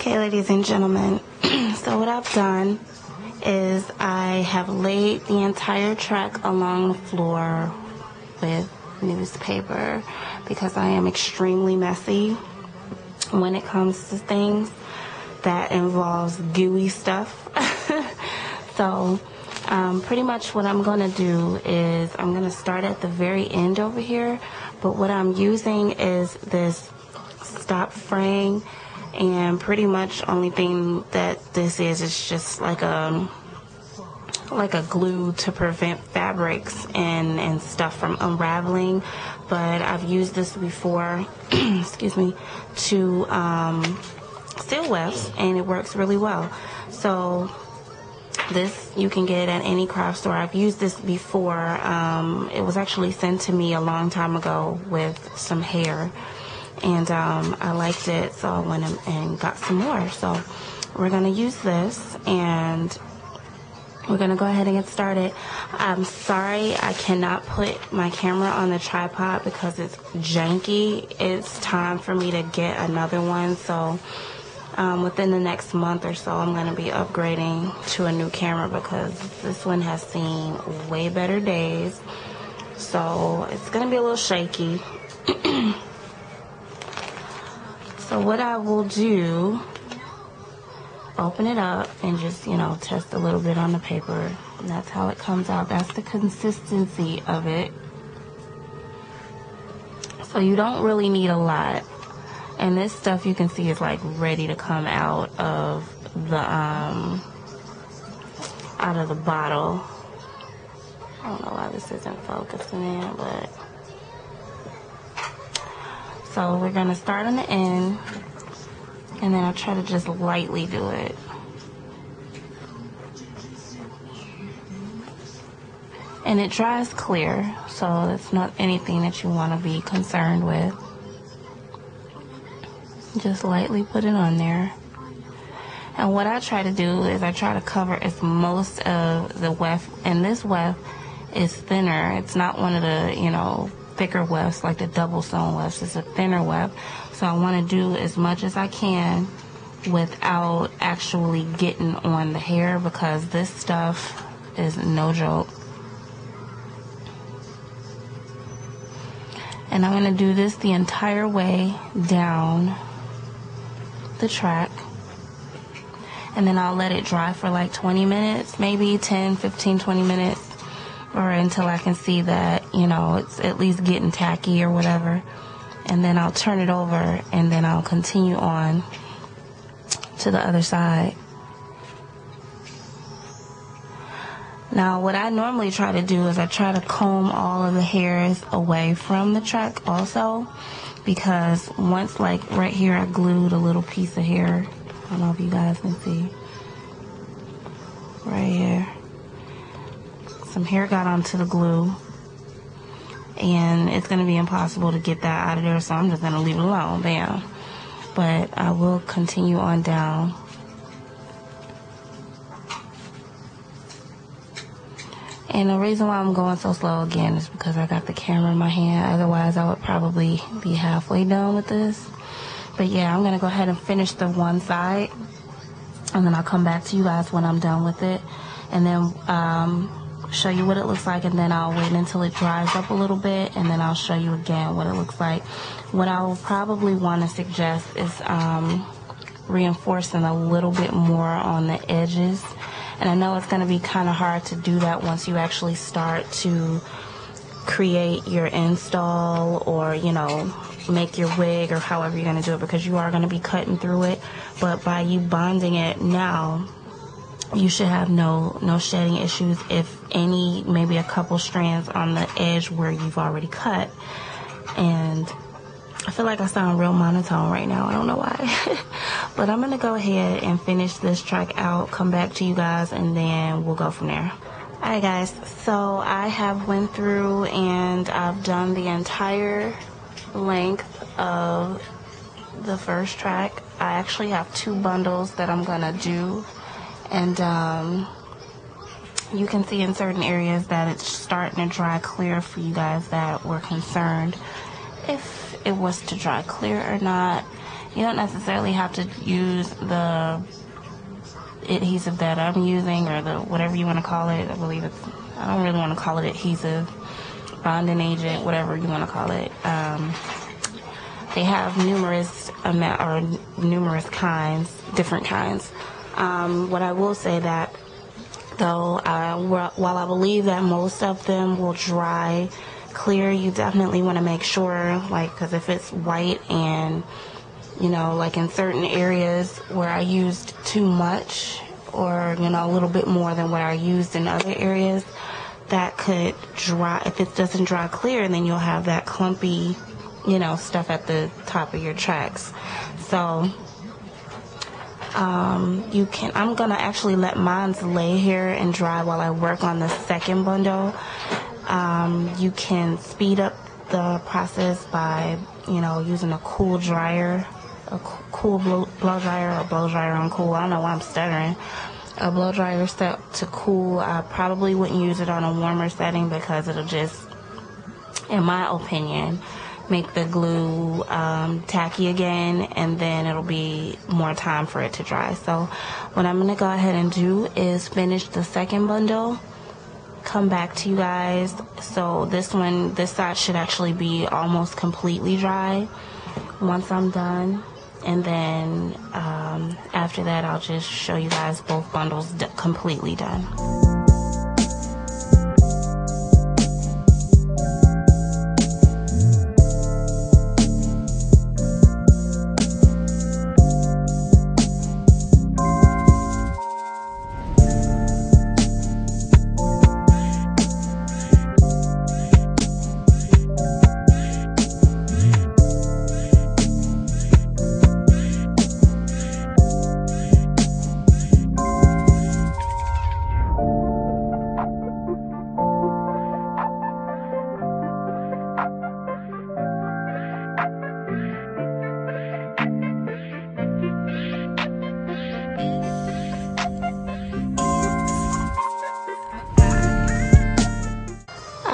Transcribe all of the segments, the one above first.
Okay, ladies and gentlemen, so what I've done is I have laid the entire track along the floor with newspaper because I am extremely messy when it comes to things that involves gooey stuff. So pretty much what I'm going to do is I'm going to start at the very end over here, but what I'm using is this stop fraying, and pretty much only thing that this is just like a glue to prevent fabrics and stuff from unraveling. But I've used this before excuse me, to seal wefts, and it works really well. So this you can get at any craft store. I've used this before. It was actually sent to me a long time ago with some hair, and I liked it, so I went and got some more. So we're going to use this, and we're going to go ahead and get started. I'm sorry I cannot put my camera on the tripod because it's janky. It's time for me to get another one, so within the next month or so I'm going to be upgrading to a new camera because this one has seen way better days. So it's going to be a little shaky. So what I will do, open it up and just, test a little bit on the paper. And that's how it comes out. That's the consistency of it. So you don't really need a lot. And this stuff you can see is like ready to come out of the bottle. I don't know why this isn't focusing in, but so we're gonna start on the end, and then I'll try to just lightly do it. And it dries clear, so it's not anything that you want to be concerned with. Just lightly put it on there. And what I try to do is I try to cover as most of the weft, and this weft is thinner. It's not one of the, thicker wefts like the double sewn wefts. It's a thinner weft. So I want to do as much as I can without actually getting on the hair, because this stuff is no joke. And I'm going to do this the entire way down the track, and then I'll let it dry for like 20 minutes, maybe 10, 15, 20 minutes, or until I can see that, it's at least getting tacky or whatever. And then I'll turn it over, and then I'll continue on to the other side. Now, what I normally try to do is I try to comb all of the hairs away from the track also, because once, like right here, I glued a little piece of hair. I don't know if you guys can see. Right here. Some hair got onto the glue, and it's going to be impossible to get that out of there, so I'm just going to leave it alone. Bam. But I will continue on down. And the reason why I'm going so slow again is because I got the camera in my hand. Otherwise, I would probably be halfway done with this. But yeah, I'm going to go ahead and finish the one side, and then I'll come back to you guys when I'm done with it, and then show you what it looks like, and then I'll wait until it dries up a little bit, and then I'll show you again what it looks like. What I will probably want to suggest is reinforcing a little bit more on the edges. And I know it's going to be kind of hard to do that once you actually start to create your install, or, make your wig, or however you're going to do it, because you are going to be cutting through it. But by you bonding it now, you should have no shedding issues, if any, maybe a couple strands on the edge where you've already cut. And I feel like I sound real monotone right now. I don't know why. But I'm going to go ahead and finish this track out, come back to you guys, and then we'll go from there. Alright guys, so I have went through and I've done the entire length of the first track. I actually have 2 bundles that I'm going to do. And you can see in certain areas that it's starting to dry clear for you guys that were concerned if it was to dry clear or not. You don't necessarily have to use the adhesive that I'm using, or the whatever you want to call it. I don't really want to call it adhesive, bonding agent, whatever you want to call it. They have numerous kinds, different kinds. What I will say that, though, while I believe that most of them will dry clear, you definitely want to make sure, like, because if it's white and, you know, like in certain areas where I used too much, or, you know, a little bit more than what I used in other areas, that could dry. If it doesn't dry clear, then you'll have that clumpy, you know, stuff at the top of your tracks. So I'm gonna actually let mine lay here and dry while I work on the second bundle. You can speed up the process by, you know, using a cool dryer, a cool blow dryer, or blow dryer on cool. I don't know why I'm stuttering. A blow dryer set to cool. I probably wouldn't use it on a warmer setting, because it'll just, in my opinion, make the glue tacky again, and then it'll be more time for it to dry. So what I'm gonna go ahead and do is finish the second bundle, come back to you guys. So this side should actually be almost completely dry once I'm done, and then after that I'll just show you guys both bundles completely done.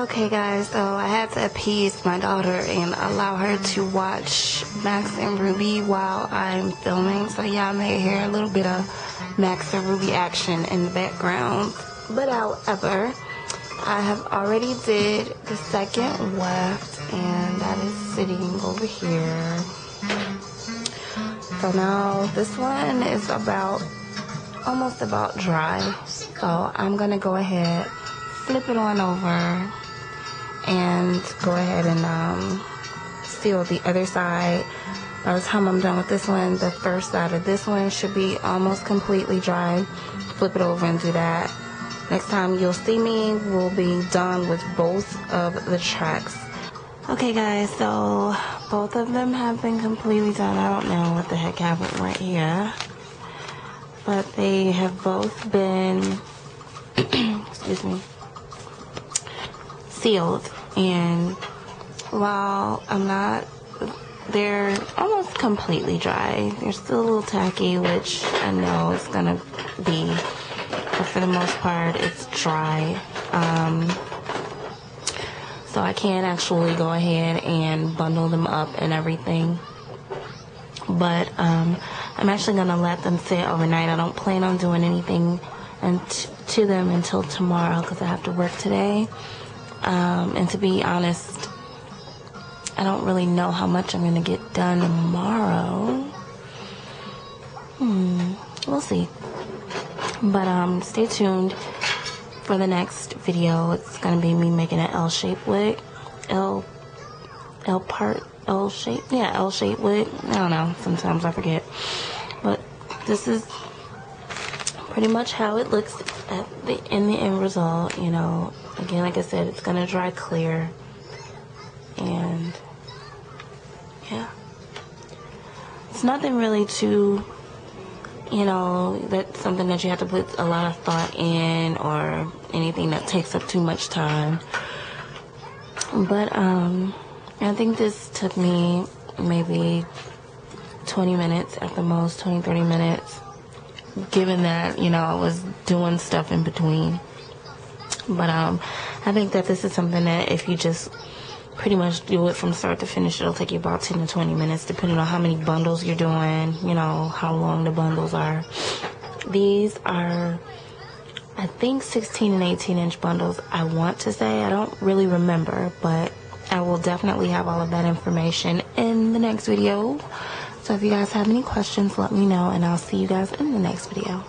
Okay guys, so I had to appease my daughter and allow her to watch Max and Ruby while I'm filming. So y'all may hear a little bit of Max and Ruby action in the background. But however, I have already did the second weft, and that is sitting over here. So now this one is almost about dry. So I'm gonna go ahead, flip it on over, and go ahead and seal the other side. By the time I'm done with this one, the first side of this one should be almost completely dry. Flip it over and do that. Next time you'll see me, we'll be done with both of the tracks. Okay guys, so both of them have been completely done. I don't know what the heck happened right here, but they have both been excuse me, sealed. And while they're almost completely dry, they're still a little tacky, which I know it's gonna be, but for the most part it's dry. So I can actually go ahead and bundle them up and everything, but I'm actually gonna let them sit overnight. I don't plan on doing anything to them until tomorrow, because I have to work today. And to be honest, I don't really know how much I'm going to get done tomorrow. We'll see. But stay tuned for the next video. It's going to be me making an L-shaped wig. L-shaped? Yeah, L-shaped wig. I don't know. Sometimes I forget. But this is pretty much how it looks in the end result, you know. Again, like I said, it's gonna dry clear, and yeah, it's nothing really too, you know, that's something that you have to put a lot of thought in, or anything that takes up too much time. But I think this took me maybe 20 minutes at the most, 20-30 minutes, given that, you know, I was doing stuff in between. But I think that this is something that if you just pretty much do it from start to finish. It'll take you about 10 to 20 minutes, depending on how many bundles you're doing, you know, how long the bundles are. These are, I think, 16 and 18-inch bundles, I want to say. I don't really remember, but I will definitely have all of that information in the next video. So if you guys have any questions, let me know, and I'll see you guys in the next video.